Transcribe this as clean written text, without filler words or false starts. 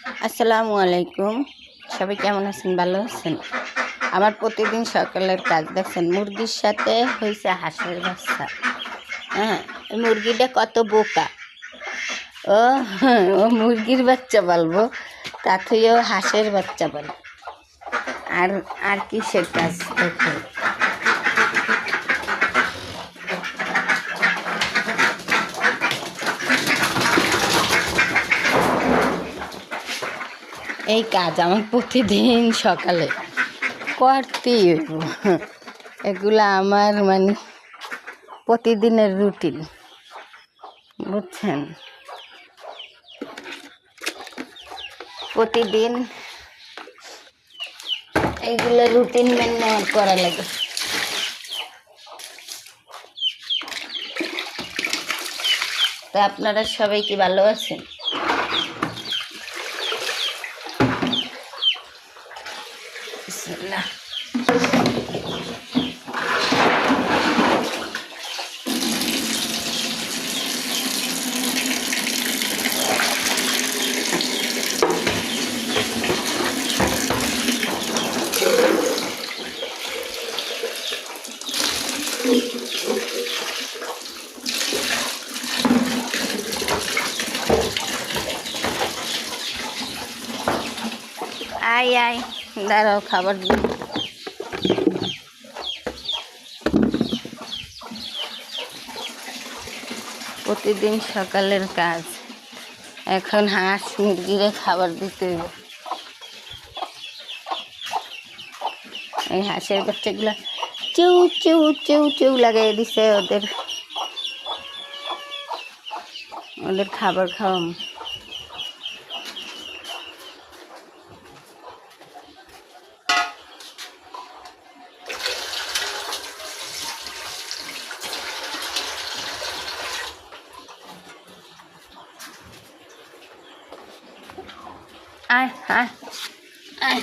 আসসালামু আলাইকুম। সবাই কেমন আছেন? ভালো আছেন? আমার প্রতিদিন সকালের কাজ দেখছেন, মুরগির সাথে হয়েছে হাঁসের বাচ্চা। হ্যাঁ, মুরগিটা কত বোকা। ও ও মুরগির বাচ্চা পালবো, তাতেও হাঁসের বাচ্চা পালবো। আর আর কিসের কাজ দেখুন। এই কাজ আমার প্রতিদিন সকালে করতেই হইব। এগুলা আমার প্রতিদিনের রুটিন, বুঝছেন? প্রতিদিন এইগুলো রুটিন মেনে আমার করা লাগে। তো আপনারা সবাই কি ভালো আছেন? বিসমিল্লাহ। আয় আয়, দাঁড়াও, খাবার দিই। প্রতিদিন সকালের কাজ। এখন হাঁস মুরগিরে খাবার দিতে হইব। এই হাঁসের বাচ্চাগুলো চেউ চেউ চেউ চেউ লাগাই দিছে। ওদের খাবার খাওয়াম। আয় আয় আয়।